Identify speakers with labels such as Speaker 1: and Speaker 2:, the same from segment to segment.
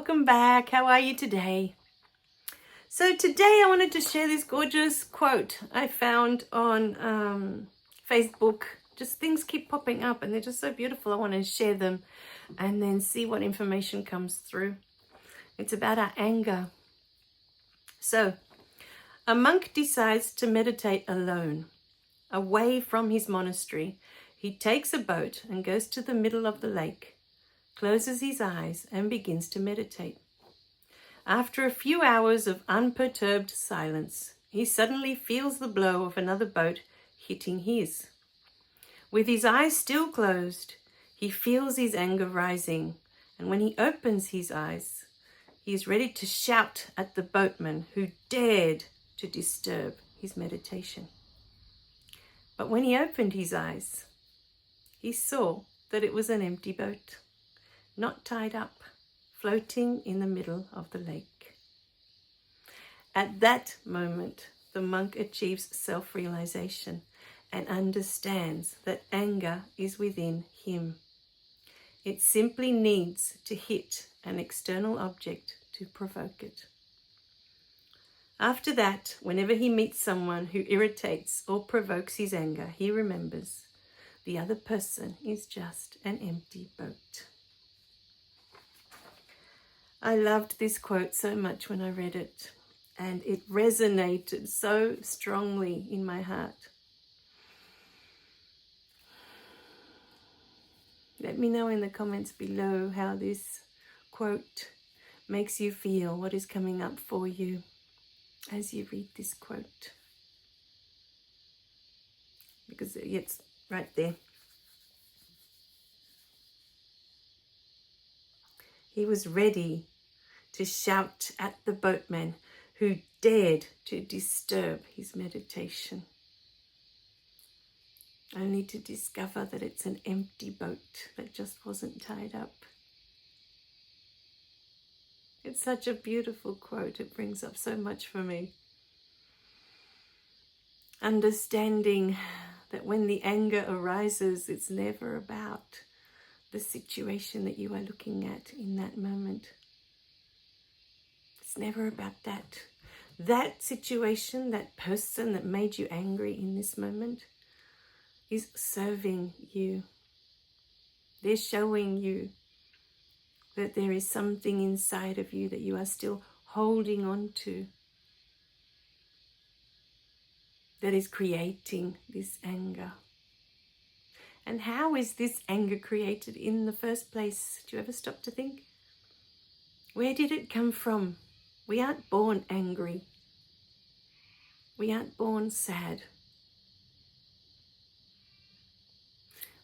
Speaker 1: welcome back. How are you today? So today I wanted to share this gorgeous quote I found on Facebook. Just things keep popping up and they're just so beautiful. I want to share them and then see what information comes through. It's about our anger. So, a monk decides to meditate alone, away from his monastery. He takes a boat and goes to the middle of the lake, closes his eyes and begins to meditate. After a few hours of unperturbed silence, he suddenly feels the blow of another boat hitting his. With his eyes still closed, he feels his anger rising, and when he opens his eyes, he is ready to shout at the boatman who dared to disturb his meditation. But when he opened his eyes, he saw that it was an empty boat, not tied up, floating in the middle of the lake. At that moment, the monk achieves self-realization and understands that anger is within him. It simply needs to hit an external object to provoke it. After that, whenever he meets someone who irritates or provokes his anger, he remembers the other person is just an empty boat. I loved this quote so much when I read it, and it resonated so strongly in my heart. Let me know in the comments below how this quote makes you feel, what is coming up for you as you read this quote. Because it's right there. He was ready to shout at the boatman who dared to disturb his meditation, only to discover that it's an empty boat that just wasn't tied up. It's such a beautiful quote. It brings up so much for me. Understanding that when the anger arises, it's never about the situation that you are looking at in that moment. It's never about that. That situation, that person that made you angry in this moment is serving you. They're showing you that there is something inside of you that you are still holding on to that is creating this anger. And how is this anger created in the first place? Do you ever stop to think? Where did it come from? We aren't born angry. We aren't born sad.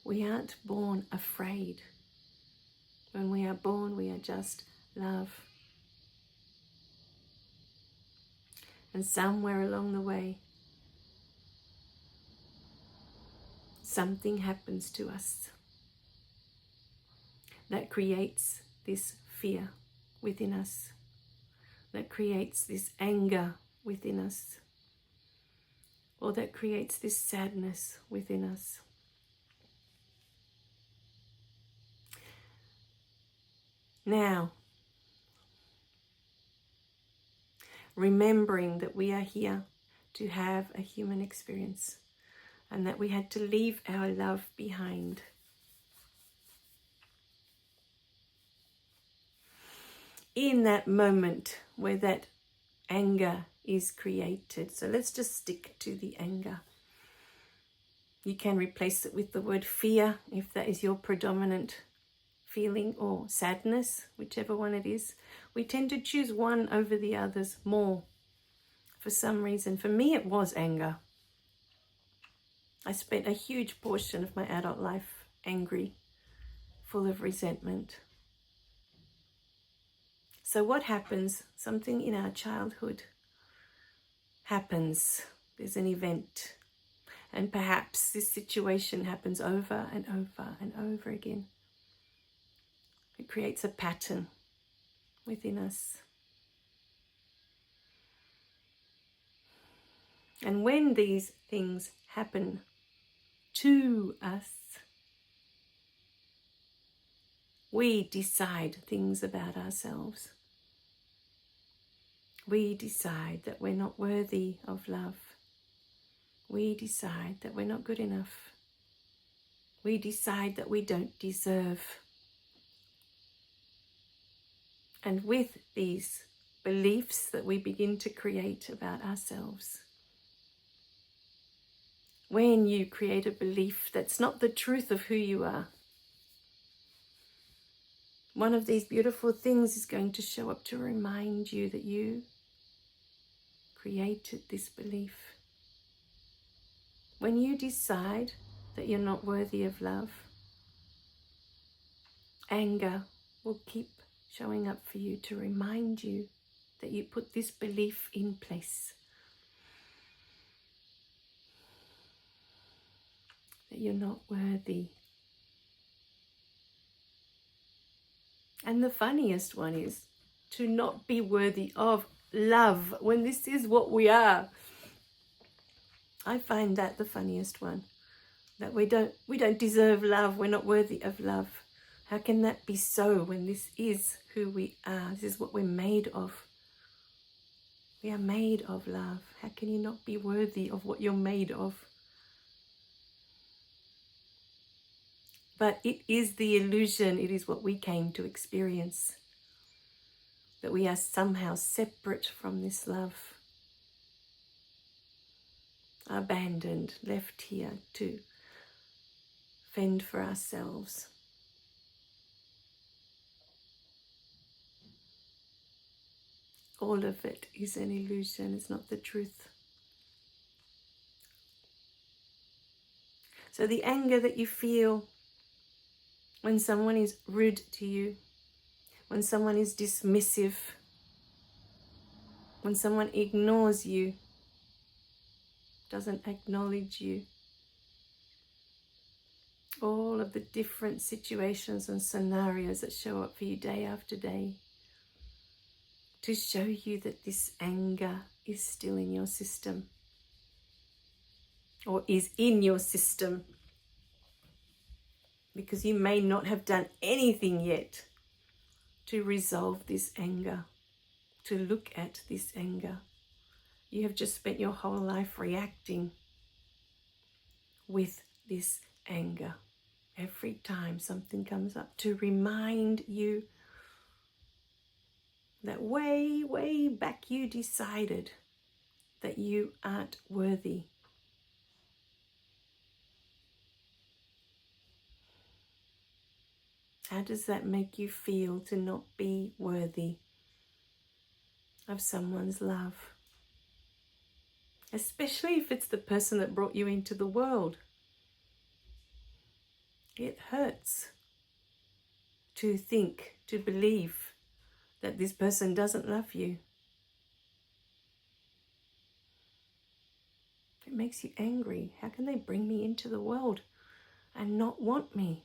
Speaker 1: We aren't born afraid. When we are born, we are just love. And somewhere along the way, something happens to us that creates this fear within us, that creates this anger within us, or that creates this sadness within us. Now, remembering that we are here to have a human experience and that we had to leave our love behind. In that moment where that anger is created. So let's just stick to the anger. You can replace it with the word fear if that is your predominant feeling, or sadness, whichever one it is. We tend to choose one over the others more for some reason. For me, it was anger. I spent a huge portion of my adult life angry, full of resentment. So what happens? Something in our childhood happens. There's an event. And perhaps this situation happens over and over and over again. It creates a pattern within us. And when these things happen to us, we decide things about ourselves. We decide that we're not worthy of love. We decide that we're not good enough. We decide that we don't deserve. And with these beliefs that we begin to create about ourselves, when you create a belief that's not the truth of who you are, one of these beautiful things is going to show up to remind you that you created this belief. When you decide that you're not worthy of love, anger will keep showing up for you to remind you that you put this belief in place. That you're not worthy. And the funniest one is to not be worthy of love when this is what we are. I find that the funniest one. That we don't deserve love, we're not worthy of love. How can that be so when this is who we are? This is what we're made of. We are made of love. How can you not be worthy of what you're made of? But it is the illusion, it is what we came to experience. That we are somehow separate from this love. Abandoned, left here to fend for ourselves. All of it is an illusion, it's not the truth. So the anger that you feel when someone is rude to you, when someone is dismissive, when someone ignores you, doesn't acknowledge you, all of the different situations and scenarios that show up for you day after day, to show you that this anger is still in your system, or is in your system, because you may not have done anything yet to resolve this anger, to look at this anger. You have just spent your whole life reacting with this anger every time something comes up, to remind you that way, way back you decided that you aren't worthy. How does that make you feel to not be worthy of someone's love? Especially if it's the person that brought you into the world. It hurts to think, to believe that this person doesn't love you. It makes you angry. How can they bring me into the world and not want me?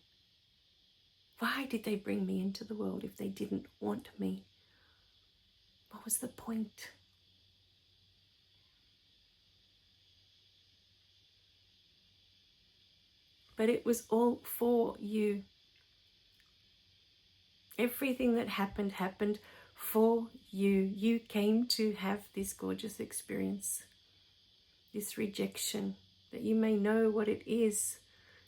Speaker 1: Why did they bring me into the world if they didn't want me? What was the point? But it was all for you. Everything that happened for you. You came to have this gorgeous experience, this rejection, that you may know what it is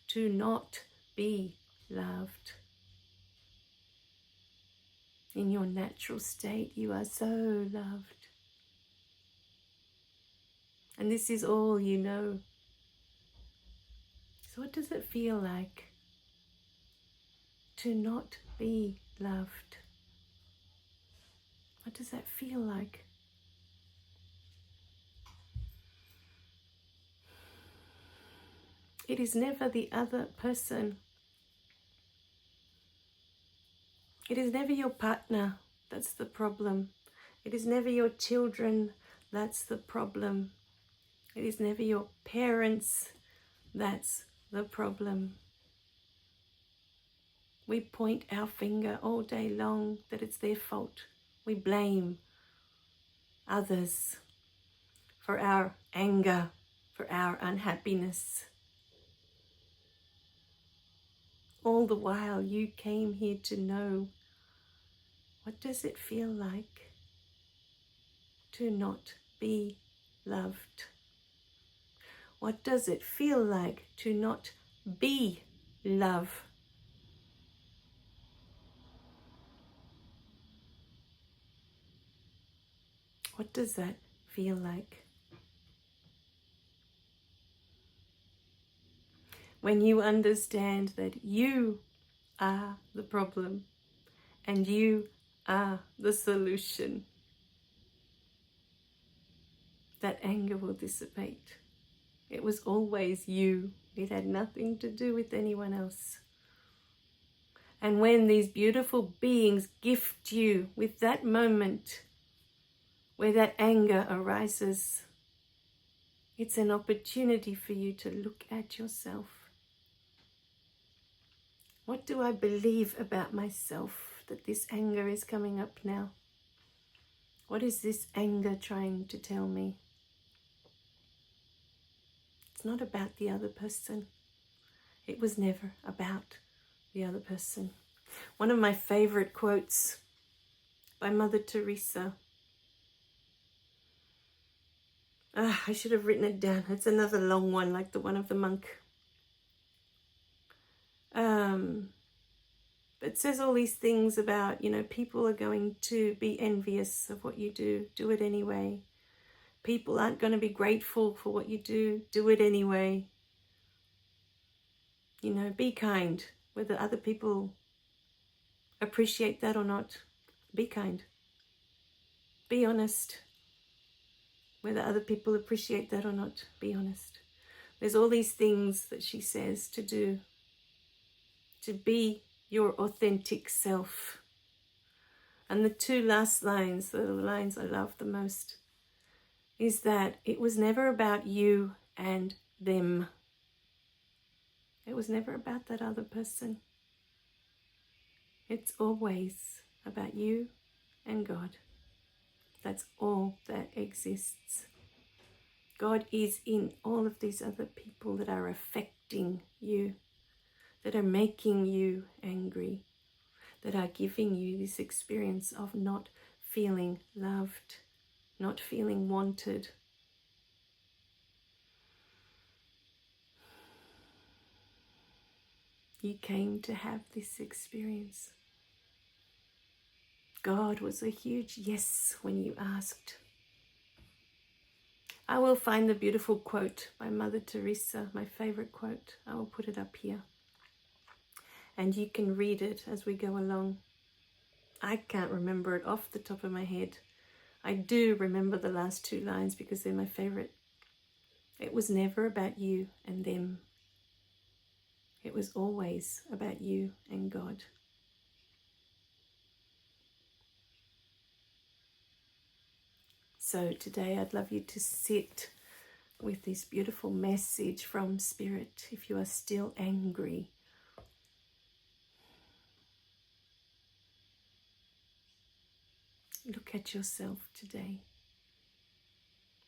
Speaker 1: to not be loved. In your natural state, you are so loved. And this is all you know. So what does it feel like to not be loved? What does that feel like? It is never the other person. It is never your partner that's the problem. It is never your children that's the problem. It is never your parents that's the problem. We point our finger all day long that it's their fault. We blame others for our anger, for our unhappiness. all the while you came here to know, what does it feel like to not be loved? What does it feel like to not be love? What does that feel like? When you understand that you are the problem and you are the solution, that anger will dissipate. It was always you. It had nothing to do with anyone else. And when these beautiful beings gift you with that moment where that anger arises, it's an opportunity for you to look at yourself. What do I believe about myself that this anger is coming up now? What is this anger trying to tell me? It's not about the other person. It was never about the other person. One of my favorite quotes by Mother Teresa. I should have written it down. It's another long one, like the one of the monk. It says all these things about, people are going to be envious of what you do. Do it anyway. People aren't going to be grateful for what you do. Do it anyway. Be kind. Whether other people appreciate that or not, be kind. Be honest. Whether other people appreciate that or not, be honest. There's all these things that she says to do, to be your authentic self. And the two last lines, the lines I love the most, is that it was never about you and them. It was never about that other person. It's always about you and God. That's all that exists. God is in all of these other people that are affecting you, that are making you angry, that are giving you this experience of not feeling loved, not feeling wanted. You came to have this experience. God was a huge yes when you asked. I will find the beautiful quote by Mother Teresa, my favorite quote. I will put it up here. And you can read it as we go along. I can't remember it off the top of my head. I do remember the last two lines because they're my favorite. It was never about you and them. It was always about you and God. So today I'd love you to sit with this beautiful message from Spirit. If you are still angry, look at yourself today.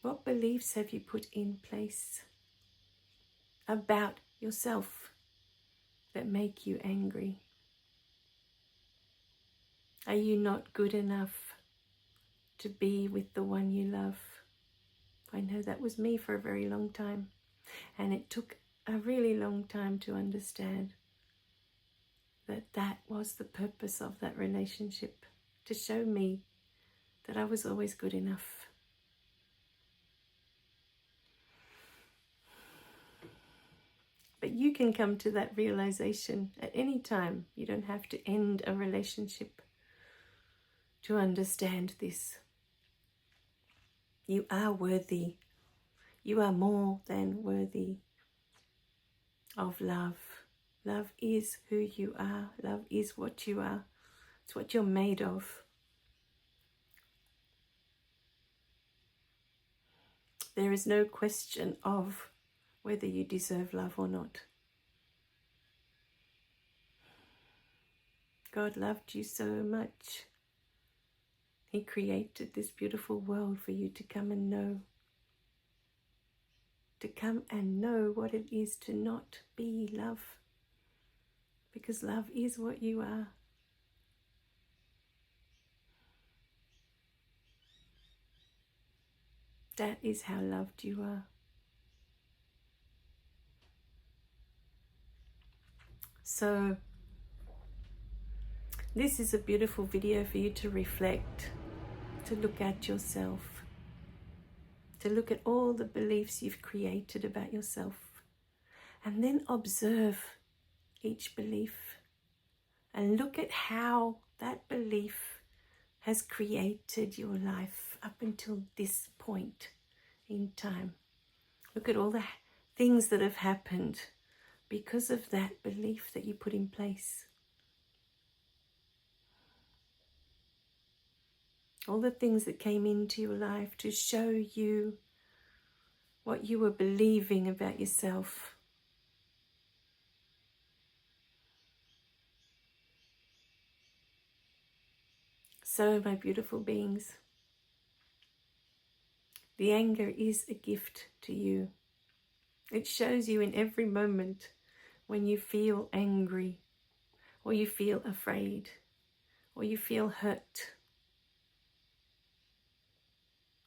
Speaker 1: What beliefs have you put in place about yourself that make you angry? Are you not good enough to be with the one you love? I know that was me for a very long time, and it took a really long time to understand that that was the purpose of that relationship, to show me that I was always good enough. But you can come to that realization at any time. You don't have to end a relationship to understand this. You are worthy. You are more than worthy of love. Love is who you are. Love is what you are. It's what you're made of. There is no question of whether you deserve love or not. God loved you so much. He created this beautiful world for you to come and know. To come and know what it is to not be love. because love is what you are. That is how loved you are. So this is a beautiful video for you to reflect, to look at yourself, to look at all the beliefs you've created about yourself, and then observe each belief and look at how that belief has created your life up until this point in time. Look at all the things that have happened because of that belief that you put in place. All the things that came into your life to show you what you were believing about yourself. So, my beautiful beings, the anger is a gift to you. It shows you in every moment when you feel angry, or you feel afraid, or you feel hurt.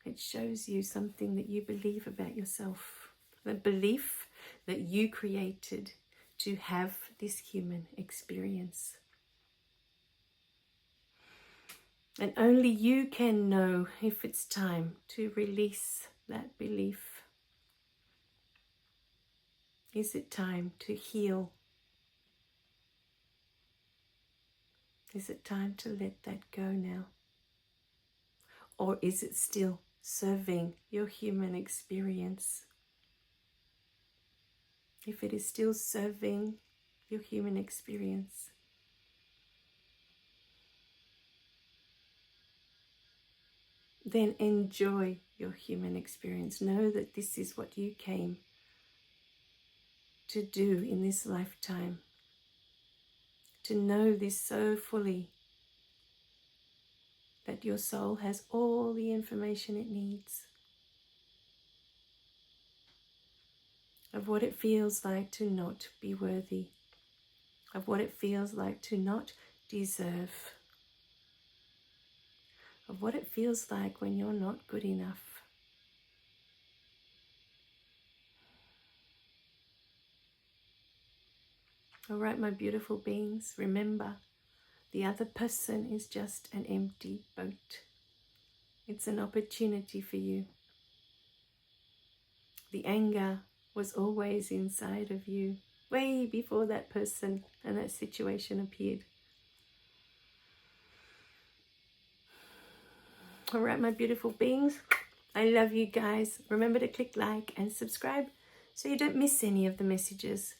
Speaker 1: It shows you something that you believe about yourself, the belief that you created to have this human experience. And only you can know if it's time to release that belief. Is it time to heal? Is it time to let that go now? Or is it still serving your human experience? If it is still serving your human experience, then enjoy your human experience. Know that this is what you came to do in this lifetime. To know this so fully, that your soul has all the information it needs of what it feels like to not be worthy, of what it feels like to not deserve, of what it feels like when you're not good enough. All right, my beautiful beings, remember, the other person is just an empty boat. It's an opportunity for you. The anger was always inside of you, way before that person and that situation appeared. All right, my beautiful beings, I love you guys. Remember to click like and subscribe so you don't miss any of the messages.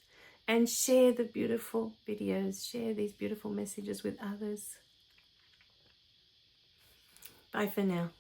Speaker 1: And share the beautiful videos, share these beautiful messages with others. Bye for now.